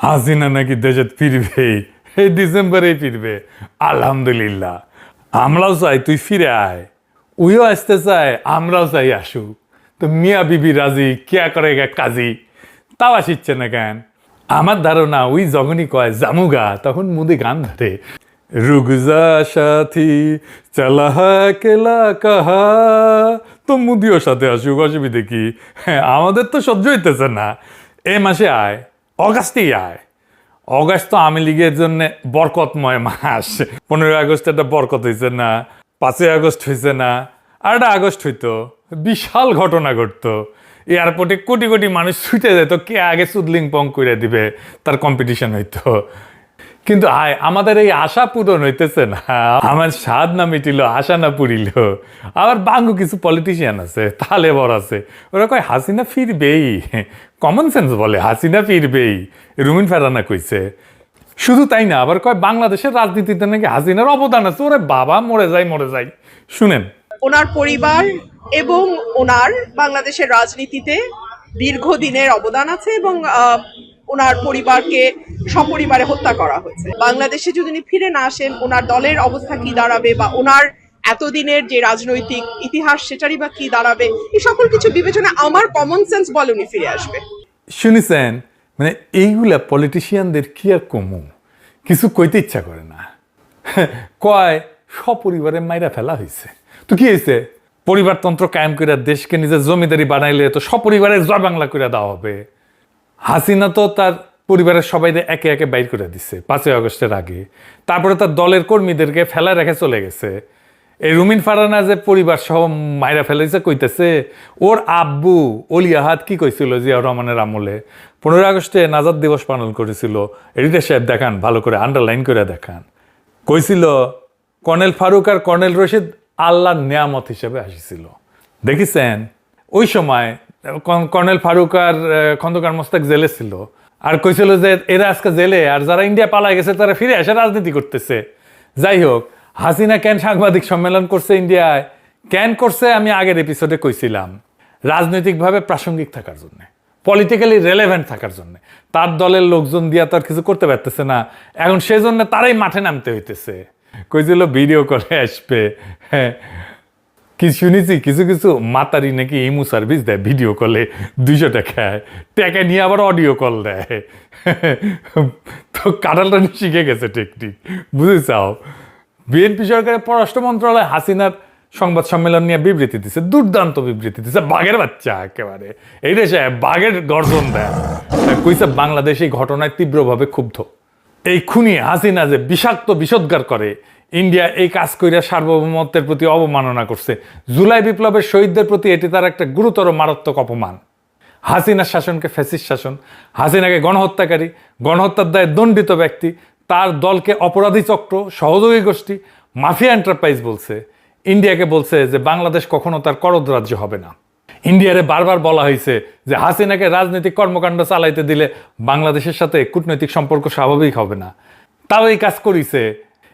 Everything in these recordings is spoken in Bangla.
হাসিনা নাকি দেশে ফিরবে, এই ডিসেম্বরেই ফিরবে। আলহামদুলিল্লাহ, আমরাও চাই তুই ফিরে আয়। উইও আসতে চায়, আমরাও চাই আসুক। তো মিয়া বিবি রাজি, কেয়া করে কাজী, তাও আসিচ্ছে না কেন? আমার ধারণা ওই যখনই কয় জামুগা, তখন মুদি গান ধরে, রুগজা সাথী চলা কেলা কাহা, তো মুদিও সাথে আসুক, অসুবিধে কি? হ্যাঁ, আমাদের তো সহ্য হইতেছে না। এ মাসে আয়, অগাস্টেই আয়। অগাস্ট তো আওয়ামী লীগের জন্য বরকতময় মাস। 15 আগস্ট একটা বরকত হয়েছে না, 5 আগস্ট হয়েছে না, আর একটা আগস্ট হইতো, বিশাল ঘটনা ঘটতো। এয়ারপোর্টে কোটি কোটি মানুষ ছুটে যেত, কে আগে সুদলিং পং করে দিবে, তার কম্পিটিশন হইতো। কিন্তু আমাদের এই আশা পূরণ হইতেছে না। আমার স্বাদ না মিটিল, আশা না পুরিল। আবার বাঙ্গু কিছু পলিটিশিয়ান আছে, তাহলে বড় আছে, ওরা কয় হাসিনা ফিরবেই। কমন সেন্স বলে হাসিনা ফিরবেই, রুমিন ফারানা কইছে। শুধু তাই না, আবার কয় বাংলাদেশের রাজনীতিতে নাকি হাসিনার অবদান আছে। ওরে বাবা, মরে যাই মরে যাই। শুনেন, ওনার পরিবার এবং ওনার বাংলাদেশের রাজনীতিতে দীর্ঘদিনের অবদান আছে এবং ওনার পরিবারকে সপরিবারে হত্যা করা হয়েছে। বাংলাদেশে যদি উনি ফিরে না আসেন, ওনার দলের অবস্থা কি দাঁড়াবে বা ওনার এতদিনের যে রাজনৈতিক ইতিহাস সেটারই বা কি দাঁড়াবে, এই সকল কিছু বিবেচনা আমার কমন সেন্স বলে উনি ফিরে আসবে। শুনেছেন? মানে এইগুলা পলিটিশিয়ানদের কি আর কমু, কিছু কইতে ইচ্ছা করে না। কয় সপরিবারে মাইরা ফেলা হয়েছে, তো কি হয়েছে? পরিবারতন্ত্র কায়েম করে দেশকে নিজের জমিদারি বানাইলে তো সপরিবারে জয় বাংলা করে দেওয়া হবে। হাসিনা তো তার পরিবারের সবাইদের একে একে বাইর করে দিচ্ছে 5 আগস্টের আগে। তারপরে তার দলের কর্মীদেরকে ফেলা রেখে চলে গেছে। এই রুমিন ফারানা যে পরিবার সহ মাইরা ফেলেছে কইতেছে, ওর আব্বু অলি আহাদ কি কইছিল জিয়াউর রহমানের আমলে? 15 আগস্টে নাজাদ দিবস পালন করেছিল। এডিটর সাহেব দেখান, ভালো করে আন্ডারলাইন করে দেখান। কইছিল কর্নেল ফারুক আর কর্নেল রশিদ আল্লাহর নিয়ামত হিসেবে আসিছিল। দেখিছেন? ওই সময় কর্নেল ফারুক আর খন্দকার মোস্তাক জেলে ছিল, আর কইছিল যে এরা আজকে জেলে, আর যারা ইন্ডিয়া পালায় গেছে তারা ফিরে এসে রাজনীতি করতেছে। যাই হোক, হাসিনা কেন সাংবাদিক সম্মেলন করছে ইন্ডিয়ায়? কেন করছে আমি আগের এপিসোডে কইছিলাম, রাজনৈতিকভাবে প্রাসঙ্গিক থাকার জন্য, পলিটিক্যালি রেলেভেন্ট থাকার জন্য। তার দলের লোকজন দিয়া তো আর কিছু করতে পারতেছে না, এখন সেজন্য তারাই মাঠে নামতে হইতেছে। কইছিল ভিডিও করে আসবে। হ্যাঁ, কি শুনেছি কিছু কিছু মাতারি নাকি ইমু সার্ভিস দেয়, ভিডিও কলে 200 টাকায়, টাকা নিয়ে আবার অডিও কল দেয়। তো কাটালটা শিখে গেছে টেকনিক, বুঝে চাও? বিএনপি সরকারের পররাষ্ট্র মন্ত্রণালয় হাসিনার সংবাদ সম্মেলন নিয়ে বিবৃতি দিচ্ছে, দুর্দান্ত বিবৃতি দিচ্ছে, বাঘের বাচ্চা একেবারে। এই দেশে বাঘের গর্জন দেয়। কইছে বাংলাদেশ এই ঘটনায় তীব্রভাবে ক্ষুব্ধ। এই খুনি হাসিনা যে বিষাক্ত বিষোদ্গার করে, ইন্ডিয়া এই কাজ কইরা সার্বভৌমত্বের প্রতি অবমাননা করছে। জুলাই বিপ্লবের শহীদদের প্রতি এটি তার একটা গুরুতর মারাত্মক অপমান। হাসিনার শাসনকে ফ্যাসিস্ট শাসন, হাসিনাকে গণহত্যাকারী, গণহত্যার দায়ে দণ্ডিত ব্যক্তি, তার দলকে অপরাধী চক্র, সহযোগী গোষ্ঠী, মাফিয়া এন্টারপ্রাইজ বলছে। ইন্ডিয়াকে বলছে যে বাংলাদেশ কখনো তার করদ রাজ্য হবে না। ইন্ডিয়ারে বারবার বলা হয়েছে যে হাসিনাকে রাজনৈতিক কর্মকাণ্ড চালাইতে দিলে বাংলাদেশের সাথে কূটনৈতিক সম্পর্ক স্বাভাবিক হবে না। তাও এই কাজ করিছে।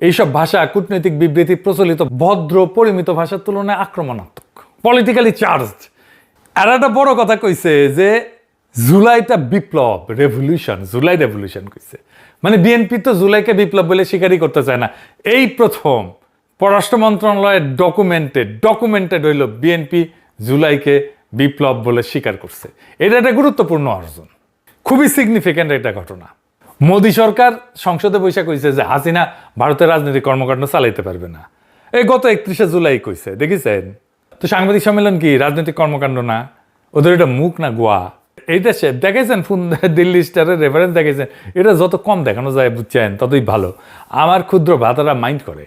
এইসব ভাষা, কূটনৈতিক বিবৃতি প্রচলিত ভদ্র পরিমিত ভাষার তুলনায় আক্রমণাত্মক, পলিটিক্যালি চার্জড। আর একটা বড় কথা কইছে যে জুলাইটা বিপ্লব, রেভলিউশন, জুলাই রেভলিউশন কইছে। মানে বিএনপি তো জুলাইকে বিপ্লব বলে স্বীকারই করতে চায় না। এই প্রথম পররাষ্ট্র মন্ত্রণালয়ের ডকুমেন্টেড হইল বিএনপি জুলাইকে বিপ্লব বলে স্বীকার করছে। এটা একটা গুরুত্বপূর্ণ অর্জন, খুবই সিগনিফিক্যান্ট একটা ঘটনা। মোদী সরকার সংসদে বৈশা কইছে যে হাসিনা ভারতের রাজনৈতিক কর্মকাণ্ড চালাইতে পারবে না। এই গত 31শে জুলাই কইছে, দেখেছেন? তো সাংবাদিক সম্মেলন কি রাজনৈতিক কর্মকাণ্ড না? ওদের এটা মুখ না গোয়া? এইটা সে দেখেছেন, ফোন দিল্লি স্টারের রেফারেন্স দেখেছেন। এটা যত কম দেখানো যায় বুঝছেন ততই ভালো। আমার ক্ষুদ্র ভাতারা মাইন্ড করে,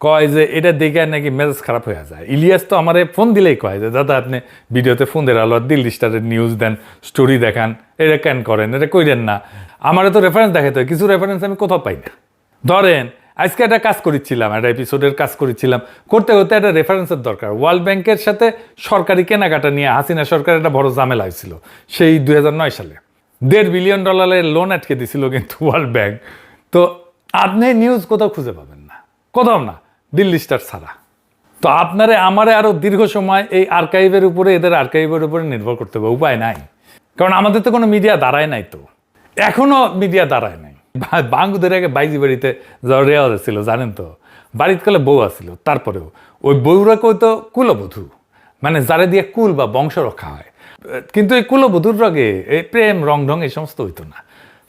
কয় যে এটা দেখে নাকি মেজাজ খারাপ হয়ে যায়। ইলিয়াস তো আমার ফোন দিলেই কয় যে দাদা আপনি ভিডিওতে ফোন দেন, আলো দিল্লি স্টারের নিউজ দেন, স্টোরি দেখান, এটা কেন করেন, এটা কইরেন না। আমার তো রেফারেন্স দেখাতে হয়, কিছু রেফারেন্স আমি কোথাও পাই না। ধরেন আজকে একটা কাজ করেছিলাম, একটা এপিসোডের কাজ করেছিলাম, করতে করতে একটা রেফারেন্সের দরকার। ওয়ার্ল্ড ব্যাংকের সাথে সরকারি কেনাকাটা নিয়ে হাসিনা সরকারের একটা বড় ঝামেলা হয়েছিল সেই 2009 সালে। $1.5 বিলিয়ন লোন আটকে দিছিল কিন্তু ওয়ার্ল্ড ব্যাংক। তো আপনি নিউজ কোথাও খুঁজে পাবেন না, কোথাও না, দিল্লি স্টার ছাড়া। তো আপনারে আমারে আরো দীর্ঘ সময় এই আর্কাইভের উপরে, এদের আর্কাইভের উপরে নির্ভর করতে হবে, উপায় নাই। কারণ আমাদের তো কোনো মিডিয়া দাঁড়ায় নাই। তো এখনো মিডিয়া দাঁড়ায় নাই। বাঙ্গুদের আগে বাইজি বাড়িতে যাওয়ার রেওয়াজ ছিল জানেন তো, বাড়িতে কালে বউ আসছিল, তারপরেও ওই বউরা কইতো কুলবধূ, মানে যারা দিয়ে কুল বা বংশ রক্ষা হয়। কিন্তু এই কুলবধূর রগে এই প্রেম রং ঢং এই সমস্ত হইতো না,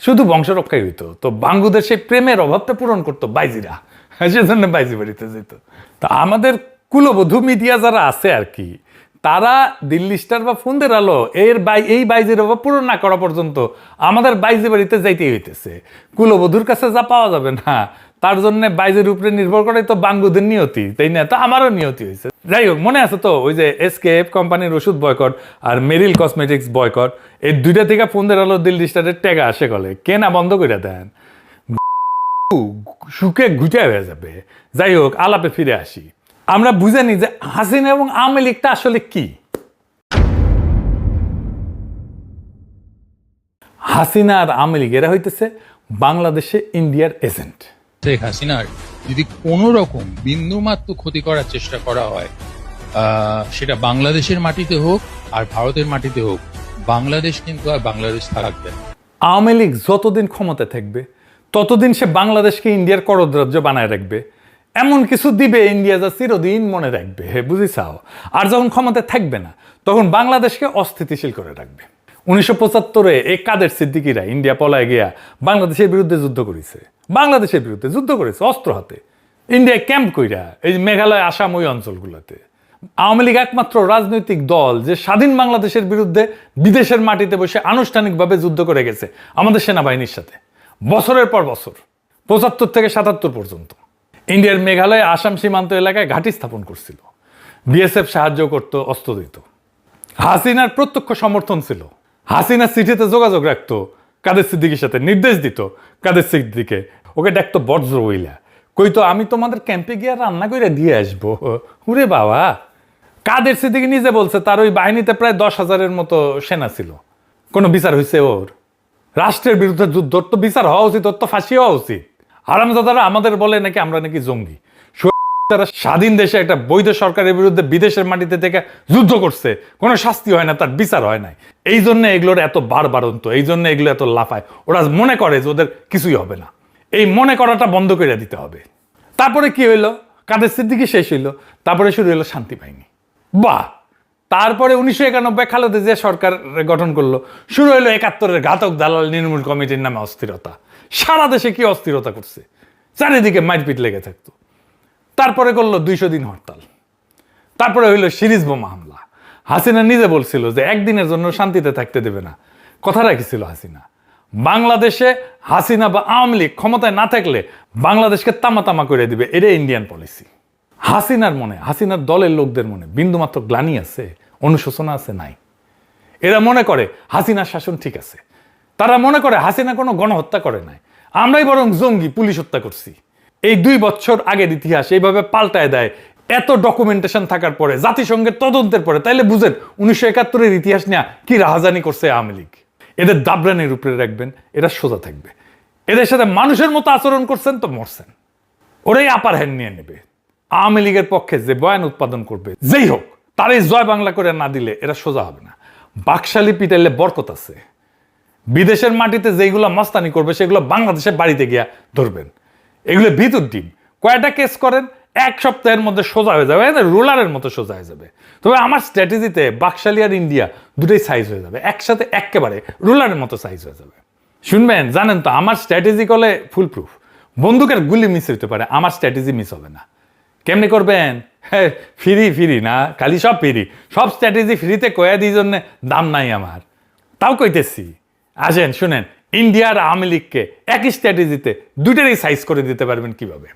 শুধু বংশ রক্ষাই হইতো। তো বাঙ্গুদের সেই প্রেমের অভাবটা পূরণ করতো বাইজিরা, সেজন্য বাইজি বাড়িতে যেত। তা আমাদের কুলবধূ মিডিয়া যারা আছে আর কি, তারা দিল্লি স্টার বা ফোনদের আলো এই বাইজের অভাব পূরণ না করা পর্যন্ত আমাদের বাইজি বাড়িতে যাইতেই হইতেছে। কুলবধূর কাছে যা পাওয়া যাবে না, তার জন্য বাইজের উপরে নির্ভর করে তো বাঙ্গুদের নিয়তি, তাই না? তো আমারও নিয়তি হয়েছে। যাই হোক, মনে আছে তো ওই যে এসকেএফ কোম্পানির ওষুধ বয়কট আর মেরিল কসমেটিক্স বয়কট, এই দুইটা থেকে ফোনদের আলো দিল্লি স্টারের টেকা আসে গলে, কেনা বন্ধ করে দেন, সুখে ঘুটে হয়ে যাবে। যাই হোক, আলাপে ফিরে আসি। আমরা বুঝে নি যে হাসিনা এবং আওয়ামী লীগটা আসলে কি। হাসিনা আর আওয়ামী লীগ এরা হইতেছে বাংলাদেশে ইন্ডিয়ার এজেন্ট। শেখ হাসিনার যদি কোনো রকম বিন্দুমাত্র ক্ষতি করার চেষ্টা করা হয়, সেটা বাংলাদেশের মাটিতে হোক আর ভারতের মাটিতে হোক, বাংলাদেশ কিন্তু আর বাংলাদেশ থাকবে না। আওয়ামী লীগ যতদিন ক্ষমতা থাকবে ততদিন সে বাংলাদেশকে ইন্ডিয়ার করদ্রাজ্য বানায় রাখবে, এমন কিছু দিবে ইন্ডিয়া যা চিরদিন মনে রাখবে, বুঝিছাও? আর যখন ক্ষমতা থাকবে না তখন বাংলাদেশকে অস্থিতিশীল করে রাখবে। 1975-এ এই কাদের সিদ্দিকিরা ইন্ডিয়া পলায় গিয়া বাংলাদেশের বিরুদ্ধে যুদ্ধ করেছে, অস্ত্র হাতে। ইন্ডিয়ায় ক্যাম্প কইরা এই মেঘালয়, আসাম, ওই অঞ্চলগুলোতে। আওয়ামী লীগ একমাত্র রাজনৈতিক দল যে স্বাধীন বাংলাদেশের বিরুদ্ধে বিদেশের মাটিতে বসে আনুষ্ঠানিকভাবে যুদ্ধ করে গেছে আমাদের সেনাবাহিনীর সাথে, বছরের পর বছর, 75 থেকে 77 পর্যন্ত। ইন্ডিয়ার মেঘালয়, আসাম সীমান্ত এলাকায় ঘাঁটি স্থাপন করছিল, বিএসএফ সাহায্য করত, অস্ত্র দিত। হাসিনার প্রত্যক্ষ সমর্থন ছিল। হাসিনা চিঠিতে যোগাযোগ রাখতো কাদের সিদ্দিকির সাথে, নির্দেশ দিত কাদের সিদ্দিকে, ওকে ডাকতো বজ্র বইলা, কইতো আমি তোমাদের ক্যাম্পে গিয়ে রান্না করে দিয়ে আসবো। উরে বাবা, কাদের সিদ্দিকি নিজে বলছে তার ওই বাহিনীতে প্রায় 10,000-এর মতো সেনা ছিল। কোনো বিচার হয়েছে ওর? রাষ্ট্রের বিরুদ্ধে যুদ্ধ, তো বিচার হওয়া উচিত, ওর তো ফাঁসি হওয়া উচিত। হারামজাদারা আমাদের বলে নাকি আমরা নাকি জঙ্গি। তারা স্বাধীন দেশে একটা বৈধ সরকারের বিরুদ্ধে বিদেশের মাটিতে থেকে যুদ্ধ করছে, কোনো শাস্তি হয় না, তার বিচার হয় নাই। এই জন্য এগুলোর এত বাড়বাড়ন্ত, এই জন্য এগুলো এত লাফায়। ওরা মনে করে যে ওদের কিছুই হবে না। এই মনে করাটা বন্ধ করে দিতে হবে। তারপরে কি হইলো? কাদের সিদ্দিকি শেষ হইলো, তারপরে শুরু হলো শান্তি বাহিনী। বাহ! তারপরে 1991 খালেদা জিয়া সরকার গঠন করলো, শুরু হলো 71-এর ঘাতক দালাল নির্মূল কমিটির নামে অস্থিরতা। সারা দেশে কি অস্থিরতা করছে, চারিদিকে মারপিট লেগে থাকতো। তারপরে করলো 200 দিন হরতাল, তারপরে হইলো সিরিজ বোমা হামলা। হাসিনা নিজে বলছিল যে একদিনের জন্য শান্তিতে থাকতে দেবে না, কথা রাখিছিল হাসিনা। বাংলাদেশে হাসিনা বা আওয়ামী লীগ ক্ষমতায় না থাকলে বাংলাদেশকে তামা তামা করে দিবে, এটা ইন্ডিয়ান পলিসি। হাসিনার মনে, হাসিনার দলের লোকদের মনে বিন্দুমাত্র গ্লানি আছে, অনুশোচনা আছে? নাই। এরা মনে করে হাসিনার শাসন ঠিক আছে, তারা মনে করে হাসিনা কোনো গণহত্যা করে নাই, আমরাই বরং জঙ্গি, পুলিশ হত্যা করছি। এই 2 বছর আগের ইতিহাস এইভাবে পাল্টায় দেয় এত ডকুমেন্টেশন থাকার পরে, জাতিসংঘের তদন্তের পরে, তাইলে বুঝেন 1971-এর ইতিহাস নিয়ে কি রাহাজানি করছে আওয়ামী লীগ। এদের দাবরানির উপরে রাখবেন, এরা সোজা থাকবে। এদের সাথে মানুষের মতো আচরণ করছেন তো মরছেন, ওরাই আপার হ্যান্ড নিয়ে নেবে। আওয়ামী লীগের পক্ষে যে বয়ান উৎপাদন করবে যেই হোক, তারই জয় বাংলা করে না দিলে এরা সোজা হবে না। বাকশালী পিটাইলে বরকত আছে। বিদেশের মাটিতে যেগুলো মস্তানি করবে সেগুলো বাংলাদেশের বাড়িতে গিয়া ধরবেন। এগুলো ভিতর ডিম, কয়টা কেস করেন, 1 সপ্তাহের মধ্যে সোজা হয়ে যাবে, রোলারের মতো সোজা হয়ে যাবে। তবে আমার স্ট্র্যাটেজিতে বাকশালী আর ইন্ডিয়া দুটোই সাইজ হয়ে যাবে, একসাথে একেবারে রোলারের মতো সাইজ হয়ে যাবে। শুনবেন, জানেন তো আমার স্ট্র্যাটেজি করলে ফুল প্রুফ। বন্দুকের গুলি মিস হইতে পারে, আমার স্ট্র্যাটেজি মিস হবে না। কেমনি করবেন? হ্যাঁ, ফ্রি না, খালি সব ফ্রি, সব স্ট্র্যাটেজি ফ্রিতে কয়া দিই জন্য দাম নাই আমার। তাও কইতেছি, আসেন শুনেন, ইন্ডিয়া আর আওয়ামী লীগকে একই স্ট্র্যাটেজিতে দুইটারই সাইজ করে দিতে পারবেন কিভাবে।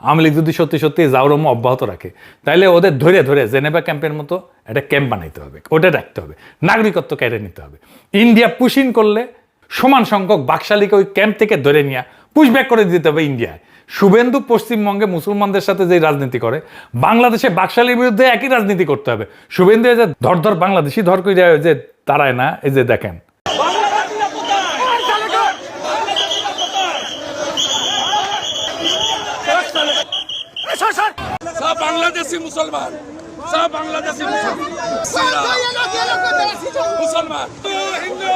আওয়ামী লীগ যদি সত্যি সত্যি জাউরম অব্যাহত রাখে, তাহলে ওদের ধরে ধরে জেনেভা ক্যাম্পের মতো একটা ক্যাম্প বানাইতে হবে, ওটা রাখতে হবে, নাগরিকত্ব কেড়ে নিতে হবে। ইন্ডিয়া পুশিন করলে সমান সংখ্যক বাকশালীকে ওই ক্যাম্প থেকে ধরে নিয়ে পুশব্যাক করে দিতে হবে ইন্ডিয়ায়। শুভেন্দু পশ্চিমবঙ্গে মুসলমানদের সাথে যে রাজনীতি করে, বাংলাদেশে বাকশালীর বিরুদ্ধে একই রাজনীতি করতে হবে। শুভেন্দু যে ধর বাংলাদেশি ধর করে যে তারায় না, এই যে দেখেন বাংলাদেশি মুসলমান सब बांग्लादेशी मुसलमान हिंदू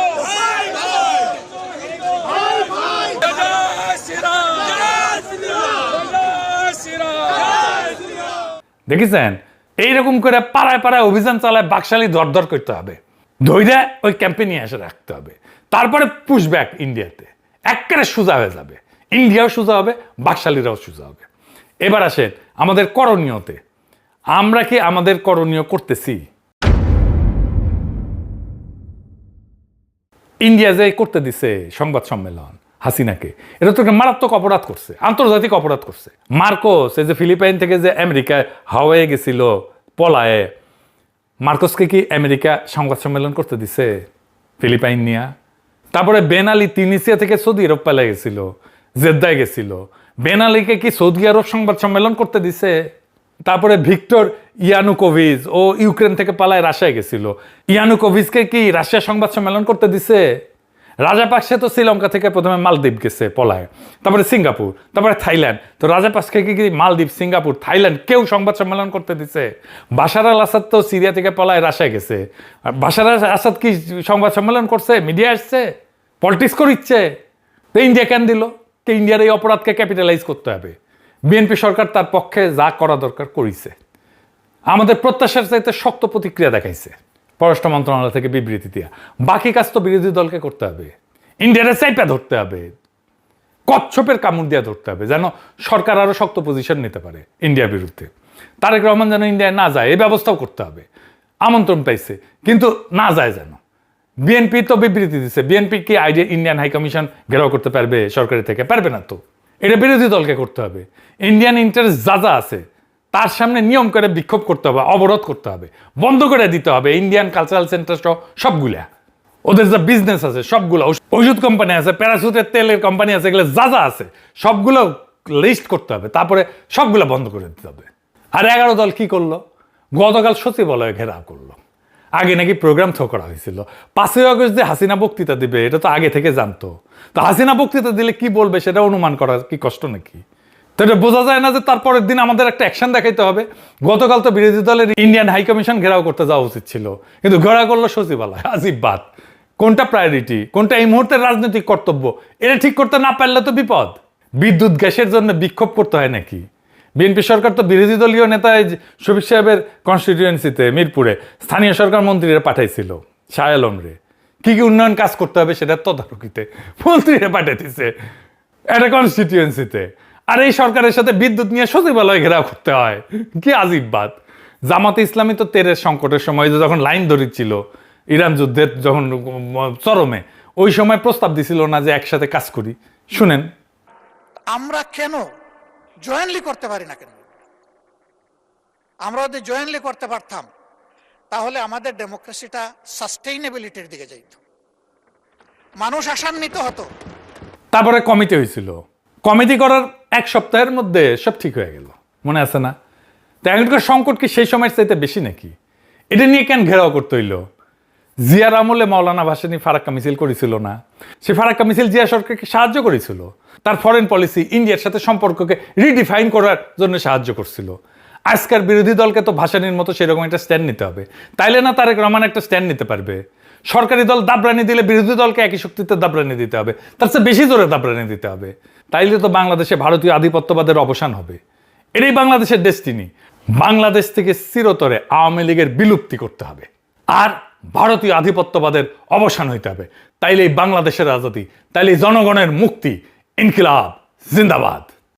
দেখেছেন এইরকম করে পাড়ায় পাড়ায় অভিযান চালায় বাকশালী দরদর করতে হবে, ধৈর্য ওই ক্যাম্পে নিয়ে এসে রাখতে হবে, তারপরে পুশব্যাক ইন্ডিয়াতে একেবারে সোজা হয়ে যাবে, ইন্ডিয়াও সোজা হবে, বাকশালীরাও সোজা হবে। এবার আসেন আমাদের করণীয়তে, আমরা কি আমাদের করণীয় করতেছি? ইন্ডিয়া যে করতে দিছে সংবাদ সম্মেলন হাসিনাকে, এটা তো একটা মারাত্মক অপরাধ করছে, আন্তর্জাতিক অপরাধ করছে। মার্কোস এই যে ফিলিপাইন থেকে যে আমেরিকায় হাওয়ায় গেছিল পলায়ে, মার্কোসকে কি আমেরিকা সংবাদ সম্মেলন করতে দিছে ফিলিপাইন নিয়া? তারপরে বেন আলী তিউনিসিয়া থেকে সৌদি আরব পালিয়ে গেছিল, জেদ্দায় গেছিল, বেন আলীকে কি সৌদি আরব সংবাদ সম্মেলন করতে দিছে? তারপরে ভিক্টর ইয়ানুকোভিচ ও ইউক্রেন থেকে পালায় রাশিয়ায় গেছিল, ইয়ানুকোভিচকে কি রাশিয়া সংবাদ সম্মেলন করতে দিছে? রাজাপাকসে তো শ্রীলঙ্কা থেকে প্রথমে মালদ্বীপ গেছে পলায়, তারপরে সিঙ্গাপুর, তারপরে থাইল্যান্ড। তো রাজাপাকসকে কি মালদ্বীপ, সিঙ্গাপুর, থাইল্যান্ড কেউ সংবাদ সম্মেলন করতে দিছে? বাশার আল আসাদ তো সিরিয়া থেকে পলায় রাশিয়া গেছে, আর বাশার আল আসাদ কি সংবাদ সম্মেলন করছে? মিডিয়া আসছে, পলিটিক্স করিচ্ছে? তো ইন্ডিয়া কেন দিল? তো ইন্ডিয়ার এই অপরাধকে ক্যাপিটালাইজ করতে হবে। বিএনপি সরকার তার পক্ষে যা করা দরকার করেছে, আমাদের প্রত্যাশার চাইতে শক্ত প্রতিক্রিয়া দেখাইছে পররাষ্ট্র মন্ত্রণালয় থেকে বিবৃতি দিয়া। বাকি কাজ তো বিরোধী দলকে করতে হবে, ইন্ডিয়ারে চাইপা ধরতে হবে, কচ্ছপের কামড় দিয়া ধরতে হবে, যেন সরকার আরো শক্ত পজিশন নিতে পারে ইন্ডিয়ার বিরুদ্ধে। তারেক রহমান যেন ইন্ডিয়ায় না যায় এই ব্যবস্থাও করতে হবে। আমন্ত্রণ পাইছে কিন্তু না যায় যেন। বিএনপি তো বিবৃতি দিচ্ছে, বিএনপি কি আইডিয়া ইন্ডিয়ান হাই কমিশন ঘেরাও করতে পারবে সরকারি থেকে? পারবে না তো, এটা বিরোধী দলকে করতে হবে। ইন্ডিয়ান ইন্টারেস্ট যা যা আছে তার সামনে নিয়ম করে বিক্ষোভ করতে হবে, অবরোধ করতে হবে, বন্ধ করে দিতে হবে ইন্ডিয়ান কালচারাল সেন্টার সহ সবগুলা। ওদের যা বিজনেস আছে সবগুলো, ওষুধ কোম্পানি আছে, প্যারাসুটের তেলের কোম্পানি আছে, এগুলো যা যা আছে সবগুলো লিস্ট করতে হবে, তারপরে সবগুলো বন্ধ করে দিতে হবে। আর 11 দল কি করলো? গতকাল সচিবালয়ে ঘেরাও করলো। আগে নাকি প্রোগ্রাম থ্রো করা হয়েছিল, 5ই আগস্ট যে হাসিনা বক্তৃতা দিবে এটা তো আগে থেকে জানতো। তো হাসিনা বক্তৃতা দিলে কি বলবে সেটা অনুমান করা কি কষ্ট নাকি? তো এটা বোঝা যায় না যে তারপরের দিন আমাদের একটা অ্যাকশন দেখাইতে হবে? গতকাল তো বিরোধী দলের ইন্ডিয়ান হাই কমিশন ঘেরাও করতে যাওয়া উচিত ছিল, কিন্তু ঘেরাও করলো সচিবালয়। আজিব বাত, কোনটা প্রায়োরিটি, কোনটা এই মুহূর্তের রাজনৈতিক কর্তব্য, এটা ঠিক করতে না পারলে তো বিপদ। বিদ্যুৎ গ্যাসের জন্য বিক্ষোভ করতে হয় নাকি? বিএনপি সরকার তো বিরোধী দলীয় নেতা শফিক সাহেবের কনস্টিটিউয়েন্সিতে মিরপুরে স্থানীয় সরকার মন্ত্রীরা পাঠাইছিল, শাহ আলম রে। কি কি উন্নয়ন কাজ করতে হবে সেটা তদারকিতে মন্ত্রীরা পাঠাইতেছে একটা কনস্টিটিউয়েন্সিতে, আর এই সরকারের সাথে বিদ্যুৎ নিয়ে সচিবালয় ঘেরাও করতে হয়। কি আজিব বাত। জামাতে ইসলামী তো তেরের সংকটের সময় যখন লাইন ধরিচ্ছিল ইরান যুদ্ধের যখন চরমে, ওই সময় প্রস্তাব দিছিল না যে একসাথে কাজ করি? শুনেন, আমরা কেন জয়েন্টলি করতে পারি না? কেন আমরা যদি জয়েন্টলি করতে পারতাম তাহলে আমাদের ডেমোক্রেসিটা সাস্টেইনেবিলিটির দিকে যাইত, মানুষ আশান্বিত হতো। তারপরে কমিটি হয়েছিল, কমিটি করার 1 সপ্তাহের মধ্যে সব ঠিক হয়ে গেল, মনে আছে না? তো এখনকার সংকট কি সেই সময়ের চাইতে বেশি নাকি? এটা নিয়ে কেন ঘেরাও করতে হইলো? জিয়ার আমলে মাওলানা ভাসানী ফারাক্কা মিছিল করেছিল না? সে ফারাক্কা মিছিল জিয়া সরকারকে সাহায্য করেছিল, তার ফরেন পলিসি ইন্ডিয়ার সাথে সম্পর্ককে রিডিফাইন করার জন্য সাহায্য করছিল। আজকের বিরোধী দলকে তো ভাসানীর মতো সেরকম একটা স্ট্যান্ড নিতে হবে, তাইলে না তারেক রহমান একটা স্ট্যান্ড নিতে পারবে। সরকারি দল দাবরানি দিলে বিরোধী দলকে একই শক্তিতে দাবরানি দিতে হবে, তার চেয়ে বেশি জোরে দাবরানি দিতে হবে। তাইলে তো বাংলাদেশে ভারতীয় আধিপত্যবাদের অবসান হবে। এটাই বাংলাদেশের ডেস্টিনি। বাংলাদেশ থেকে চিরতরে আওয়ামী লীগের বিলুপ্তি করতে হবে, আর ভারতীয় আধিপত্যবাদের অবসান হইতে হবে। তাইলে বাংলাদেশের আজাদী, তাইলে জনগণের মুক্তি। ইনকিলাব জিন্দাবাদ।